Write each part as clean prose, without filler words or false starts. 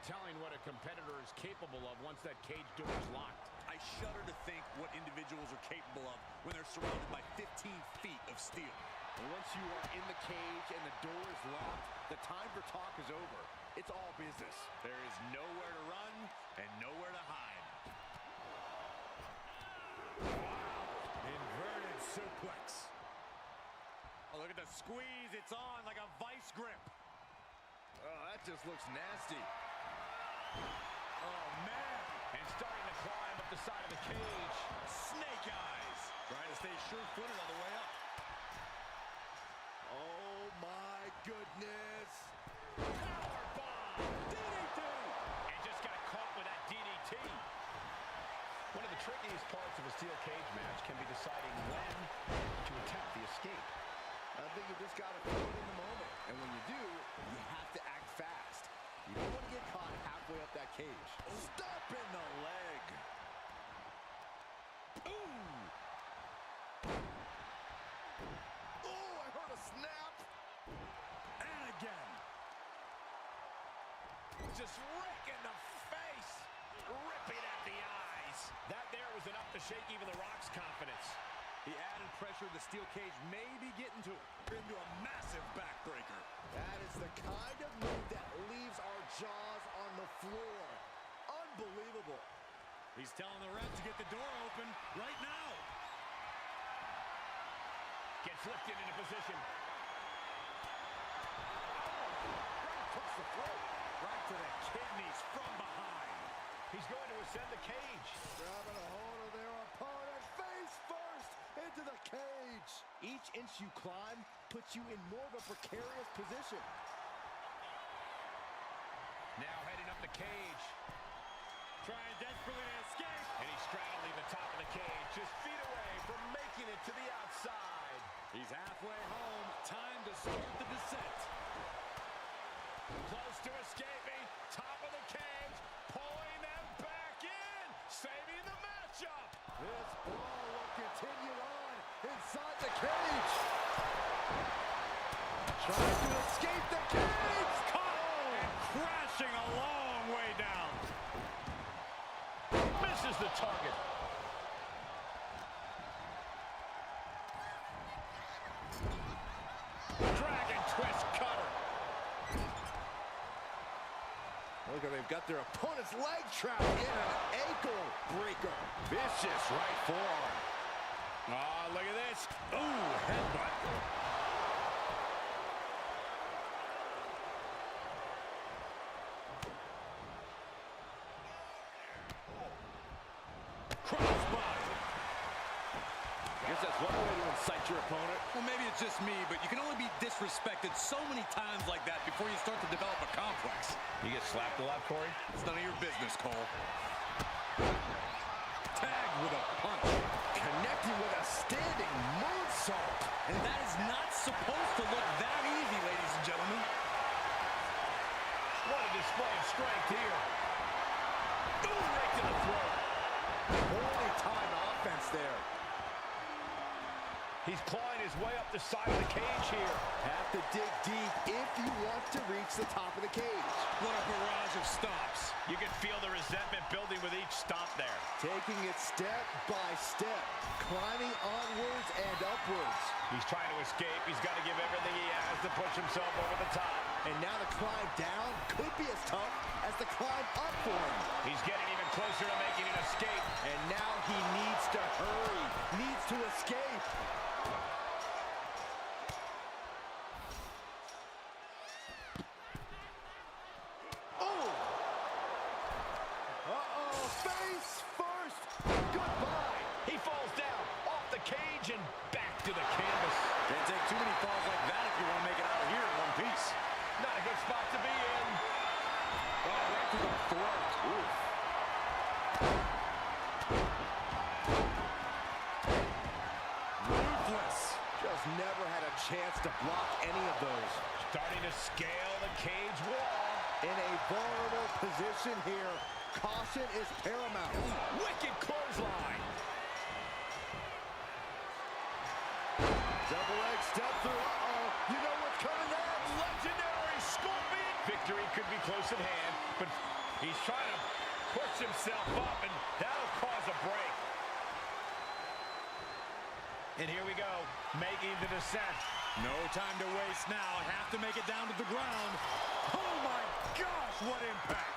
telling what a competitor is capable of once that cage door is locked. I shudder to think what individuals are capable of when they're surrounded by 15 feet of steel. And once you are in the cage and the door is locked, the time for talk is over. It's all business. There is nowhere to run and nowhere to hide. Wow. Inverted suplex. Oh, look at the squeeze. It's on like a vice grip. Oh, that just looks nasty. Oh, man. And starting to climb up the side of the cage. Snake eyes. Trying to stay sure-footed on the way up. Oh, my goodness. Powerbomb. DDT. And just got caught with that DDT. One of the trickiest parts of a steel cage match can be deciding when to attempt the escape. I think you just got to throw it in the moment. And when you do, you have to act fast. You don't want to get caught halfway up that cage. Stop in the leg. Ooh. Oh, I heard a snap. And again. Just raking the face. Ripping at the eyes. That there was enough to shake even The Rock's confidence. The added pressure of the steel cage may be getting to him. Into a massive backbreaker. That is the kind of move that leaves our jaws on the floor. Unbelievable. He's telling the ref to get the door open right now. Gets lifted into position. Right across the throat. Right to the kidneys from behind. He's going to ascend the cage. Grabbing a hold of their opponent face first into the cage. Each inch you climb puts you in more of a precarious position. Now heading up the cage. Trying desperately to escape. And he's straddling the top of the cage, just feet away from making it to the outside. He's halfway home. Time to start the descent. Close to escaping. Top of the cage. Pulling them back in. Saving the matchup. This brawl will continue on inside the cage. Trying to escape the cage. Caught and crashing a long way down. Misses the target. Dragon twist cutter. Look how they've got their opponent's leg trapped in an ankle breaker. Vicious right forearm. Oh, look at this. Ooh, headbutt. That's one way to incite your opponent. Well, maybe it's just me, but you can only be disrespected so many times like that before you start to develop a complex. You get slapped a lot, Corey? It's none of your business, Cole. Tagged with a punch. Connecting with a standing moonsault. And that is not supposed to look that easy, ladies and gentlemen. What a display of strength here. Ooh, right to the throat. Holy time offense there. He's clawing his way up the side of the cage here. Have to dig deep if you want to reach the top of the cage. What a barrage of stops. You can feel the resentment building with each stop there. Taking it step by step, climbing onwards and upwards. He's trying to escape. He's got to give everything he has to push himself over the top. And now the climb down could be as tough as the climb up for him. He's getting even closer to making an escape. And now he needs to hurry, needs to escape. Face first. Goodbye. He falls down off the cage and back to the canvas. Can't take too many falls like that if you want to make it out of here in one piece. Not a good spot to be in. Oh, right to the throat. Oof. Ruthless. Just never had a chance to block any of those. Starting to scale the cage wall. In a vulnerable position here. Caution is paramount. Wicked clothesline. Double leg step through. Uh-oh. You know what's coming next. Legendary Scorpion. Victory could be close at hand, but He's trying to push himself up, and that'll cause a break. And here we go, making the descent. No time to waste now. Have to make it down to the ground. Oh my gosh, what impact.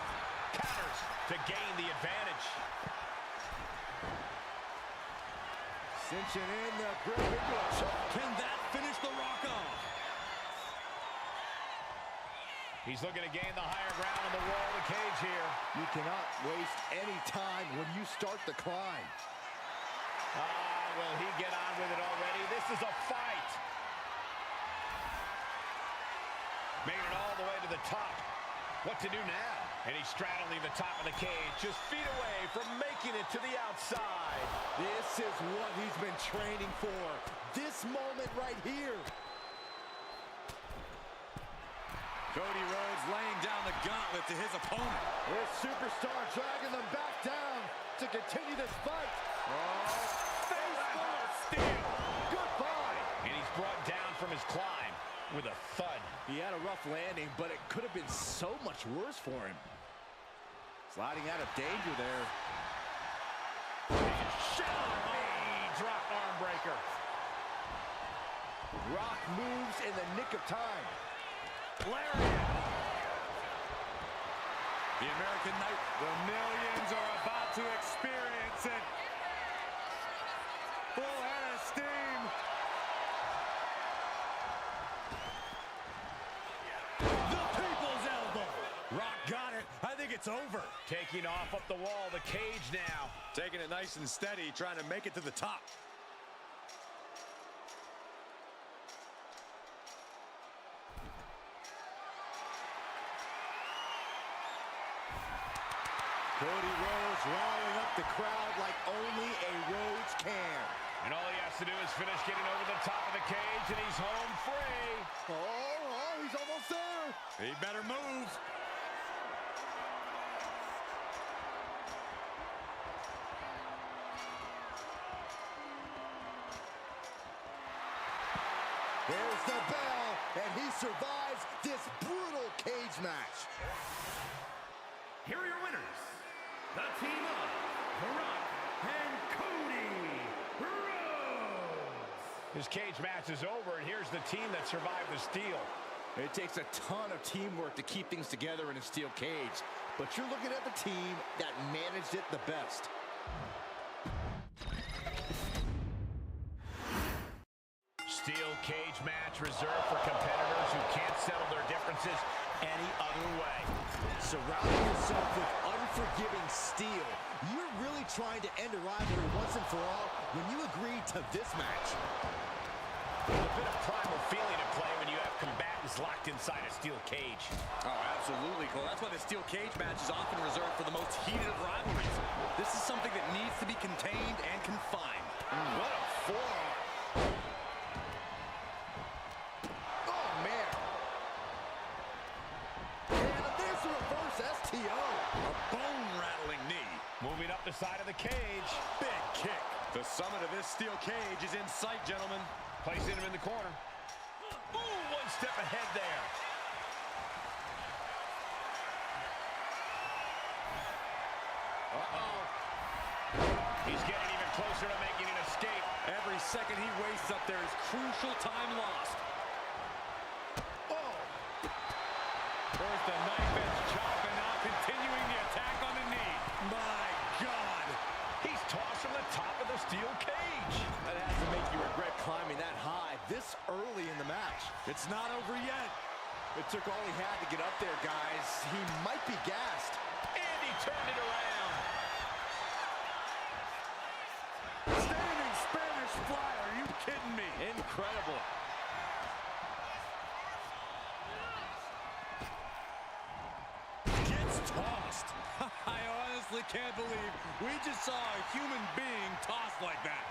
Counters to gain the advantage. Cinching in the grip into a choke. Can that finish the Rock off? He's looking to gain the higher ground on the wall of the cage here. You cannot waste any time when you start the climb. Will he get on with it already? This is a fight. Made it all the way to the top. What to do now? And he's straddling the top of the cage, just feet away from making it to the outside. This is what he's been training for. This moment right here. Cody Rhodes laying down the gauntlet to his opponent. This superstar dragging them back down to continue this fight. Oh, Steel. goodbye. And he's brought down from his climb with a thud. He had a rough landing, but it could have been so much worse for him. Sliding out of danger there. Drop arm breaker. Rock moves in the nick of time. Lariat. The American Night. The millions are about to experience it. Full head of steam. The people's elbow. Rock got it. I think it's over. Taking off up the wall, the cage now. Taking it nice and steady, trying to make it to the top. Cody Rhodes riling up the crowd like only a Rhodes can. And all he has to do is finish getting over the top of the cage, and he's home free. Oh, he's almost there. He better move. There's the bell, and he survives this brutal cage match. Here are your winners, the team of The Rock and Cody Rhodes. His cage match is over, and here's the team that survived the steel. It takes a ton of teamwork to keep things together in a steel cage, but you're looking at the team that managed it the best. Steel cage match reserved for competitors who can't settle their differences any other way. Surrounding yourself with unforgiving steel, you're really trying to end a rivalry once and for all when you agree to this match. There's a bit of primal feeling at play when you have combatants locked inside a steel cage. Oh, absolutely, Cole. That's why the steel cage match is often reserved for the most heated of rivalries. This is something that needs to be contained and confined. What a forearm. Oh, man. And there's a reverse STO. A bone-rattling knee. Moving up the side of the cage. Big kick. The summit of this steel cage is in sight, gentlemen. Placing him in the corner. Ooh, one step ahead there. Uh-oh. He's getting even closer to making an escape. Every second he wastes up there is crucial time lost. Oh. First a knife edge chop, and now continuing the attack on the knee. My God. He's tossed from the top of the steel cage. That has to make you regret climbing that high this early in the match. It's not over yet. It took all he had to get up there, guys. He might be gassed. And he turned it around. Standing Spanish fly, are you kidding me? Incredible. Gets tossed. I honestly can't believe we just saw a human being tossed like that.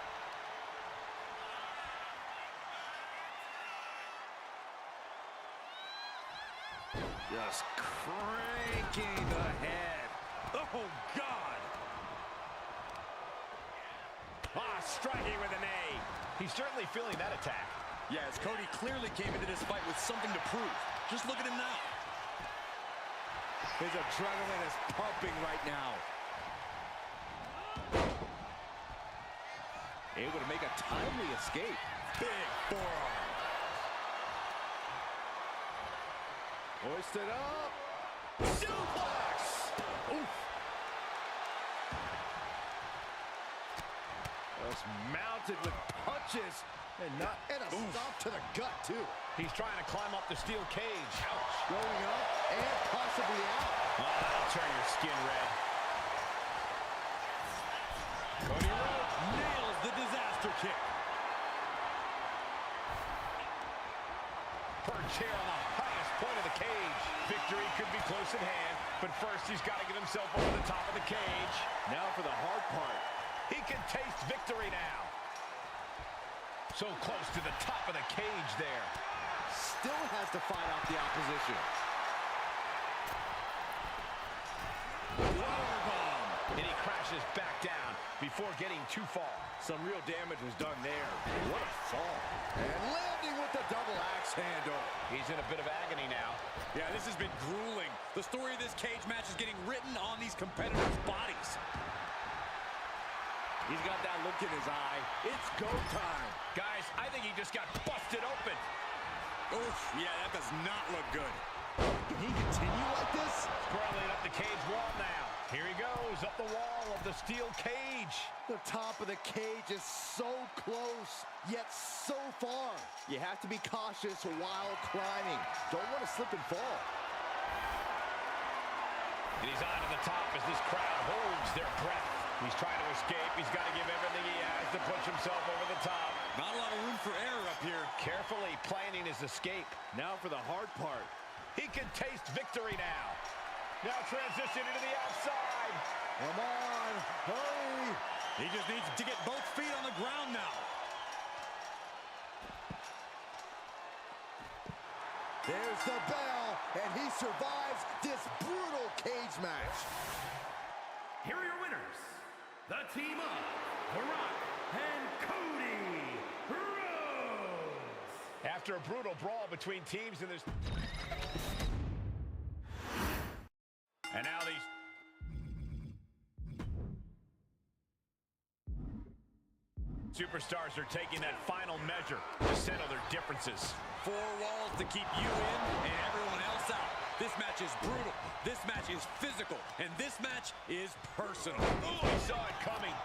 Just cranking the head. Oh, God. Striking with an A. He's certainly feeling that attack. Yes, Cody clearly came into this fight with something to prove. Just look at him now. His adrenaline is pumping right now. Able to make a timely escape. Big forearm. Hoisted up. Suplex. Oof. Just mounted with punches. And a stomp to the gut, too. He's trying to climb up the steel cage. Ouch. Going up and possibly out. Oh, that'll turn your skin red. Cody Rhodes Nails the disaster kick. perched here on the highest point of the cage. Victory could be close at hand, but first he's got to get himself over the top of the cage. Now for the hard part. He can taste victory now. So close to the top of the cage there. Still has to fight off the opposition. And he crashes back down before getting too far. Some real damage was done there. What a fall. And landing with the double axe handle. He's in a bit of agony now. Yeah, this has been grueling. The story of this cage match is getting written on these competitors' bodies. He's got that look in his eye. It's go time. Guys, I think he just got busted open. Oof, yeah, that does not look good. Can he continue like this? Crawling up the cage wall now. Here he goes, up the wall of the steel cage. The top of the cage is so close, yet so far. You have to be cautious while climbing. Don't want to slip and fall. And he's on to the top as this crowd holds their breath. He's trying to escape. He's got to give everything he has to push himself over the top. Not a lot of room for error up here. Carefully planning his escape. Now for the hard part. He can taste victory now. Now transition into the outside. Come on, hurry. He just needs to get both feet on the ground now. There's the bell, and he survives this brutal cage match. Here are your winners, the team of The Rock and Cody Rhodes. After a brutal brawl between teams in this... And now these... superstars are taking that final measure to settle their differences. Four walls to keep you in and everyone else out. This match is brutal. This match is physical. And this match is personal. Oh, he saw it coming.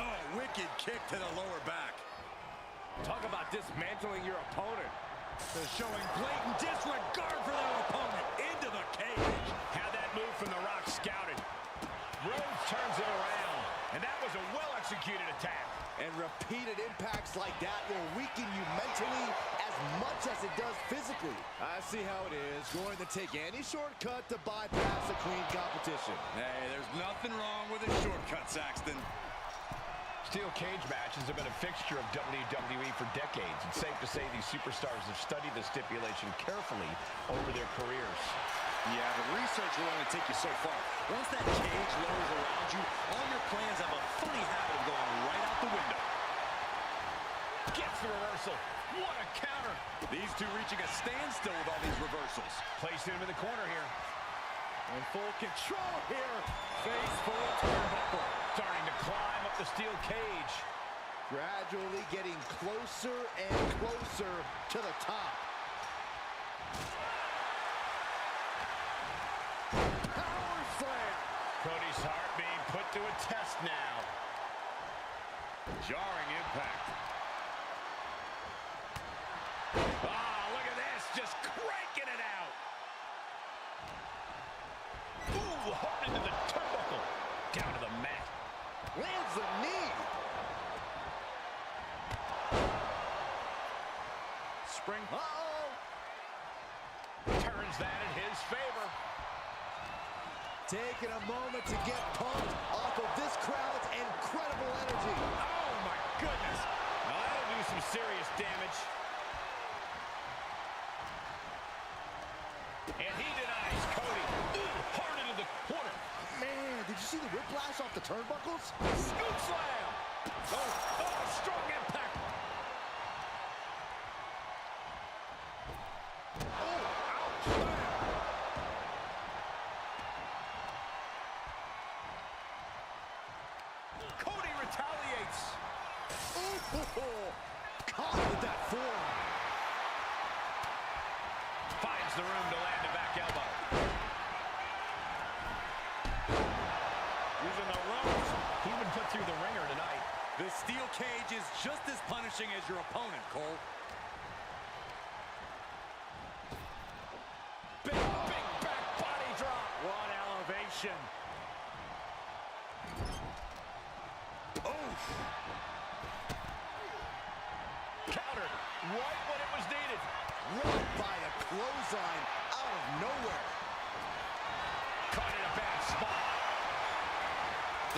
Oh, wicked kick to the lower back. Talk about dismantling your opponent. They're showing blatant disregard for their opponent. Into the cage. Had that move from The Rock scouted. Rhodes turns it around. And that was a well-executed attack. And repeated impacts like that will weaken you mentally as much as it does physically. I see how it is. Going to take any shortcut to bypass a clean competition. Hey, there's nothing wrong with a shortcut, Saxton. Steel cage matches have been a fixture of WWE for decades. It's safe to say these superstars have studied the stipulation carefully over their careers. Yeah, but research will only take you so far. Once that cage lowers around you, all your plans have a funny habit of going right out the window. Gets the reversal. What a counter. These two reaching a standstill with all these reversals. Placing him in the corner here. In full control here. Face full of turnbuckle. Starting to climb up the steel cage. Gradually getting closer and closer to the top. Power slam. Cody's heart being put to a test now. Jarring impact. Ah, look at this, just cranking it out. Ooh, hard into the turnbuckle. Down to the mat. Lands the knee. Spring. Uh-oh. Turns that in his favor. Taking a moment to get pumped off of this crowd's incredible energy. Oh, my goodness. Now, that'll do some serious damage. And he denies Cody. Ooh, hard into the corner. Man, did you see the whiplash off the turnbuckles? Scoop slam. Oh, strong impact. Oh, ouch. retaliates. Ooh, caught with that forearm. Finds the room to land a back elbow. Using the ropes. He's been put through the ringer tonight. The steel cage is just as punishing as your opponent, Cole. Big back body drop. What elevation. Oof. Countered right when it was needed. Right by the clothesline out of nowhere. Caught in a bad spot.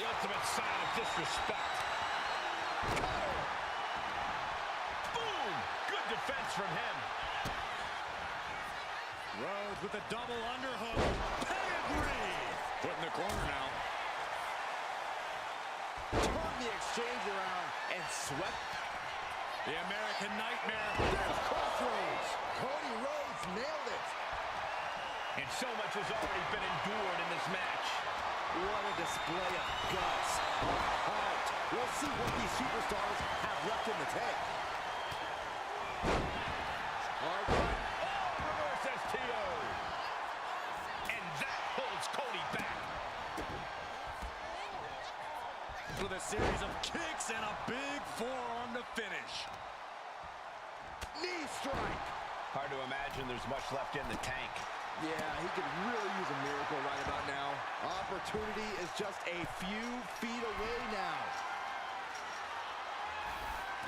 The ultimate sign of disrespect. Counter. Boom! Good defense from him. Rhodes with a double underhook. Pedigree. Put in the corner now. Turned the exchange around and swept. The American Nightmare. There's Crossroads. Cody Rhodes nailed it. And so much has already been endured in this match. What a display of guts, of heart. We'll see what these superstars have left in the tank. Hard right. Oh, reverse STO. And that holds Cody back. With a series of kicks and a big forearm to finish. Knee strike. Hard to imagine there's much left in the tank. Yeah, he could really use a miracle right about now. Opportunity is just a few feet away now.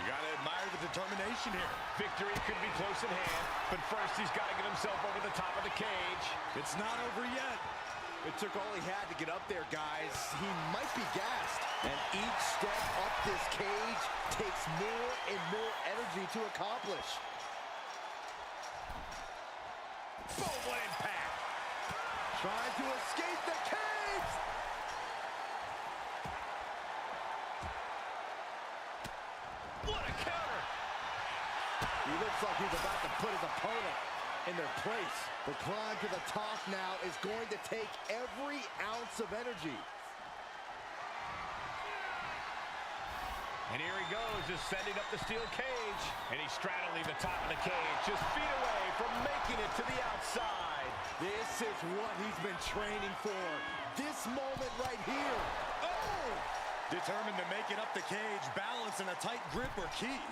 You gotta admire the determination here. Victory could be close at hand, but first he's got to get himself over the top of the cage. It's not over yet. It took all he had to get up there, guys. He might be gassed. And each step up this cage takes more and more energy to accomplish. Boom, what impact. Trying to escape the cage. What a counter. He looks like he's about to put his opponent in their place. The climb to the top now is going to take every ounce of energy. And here he goes, ascending up the steel cage. And he's straddling the top of the cage, just feet away from making it to the outside. This is what he's been training for. This moment right here. Oh! Determined to make it up the cage, balance and a tight grip are key.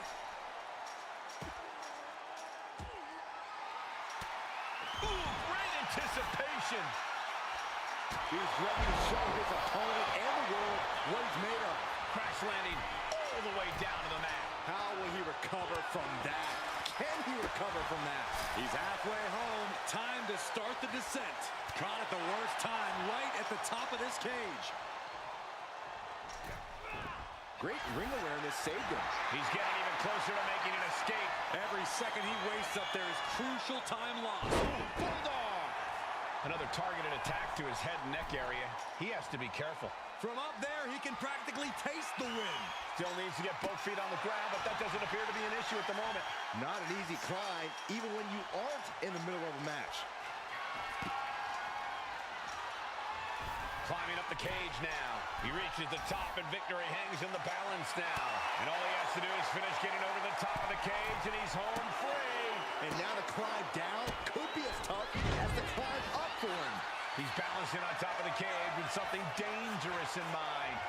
Ooh, great anticipation. He's ready to show his opponent and the world what he's made of. Crash landing all the way down to the mat. How will he recover from that? Can he recover from that? He's halfway home. Time to start the descent. Caught at the worst time, right at the top of this cage. Great ring awareness saved him. He's getting even closer to making an escape. Every second he wastes up there is crucial time lost. Bulldog! Another targeted attack to his head and neck area. He has to be careful. From up there, he can practically taste the win. Still needs to get both feet on the ground, but that doesn't appear to be an issue at the moment. Not an easy climb, even when you aren't in the middle of a match. Climbing up the cage now. He reaches the top, and victory hangs in the balance now. And all he has to do is finish getting over the top of the cage, and he's home free. And now the climb down could be as tough as the climb up for him. He's balancing on top of the cage with something dangerous in mind.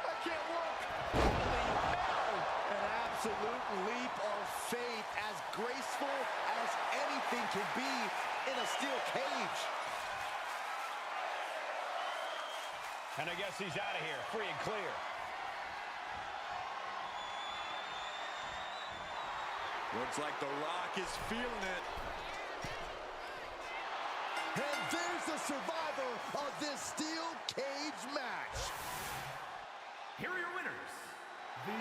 I can't work. Holy hell. An absolute leap of faith, as graceful as anything can be in a steel cage. And I guess he's out of here, free and clear. Looks like The Rock is feeling it. And there's the survivor of this steel cage match. Here are your winners, the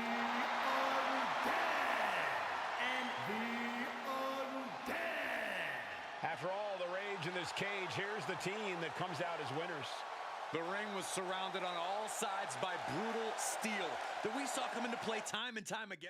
Undead and the Undead. After all the rage in this cage, here's the team that comes out as winners. The ring was surrounded on all sides by brutal steel that we saw come into play time and time again.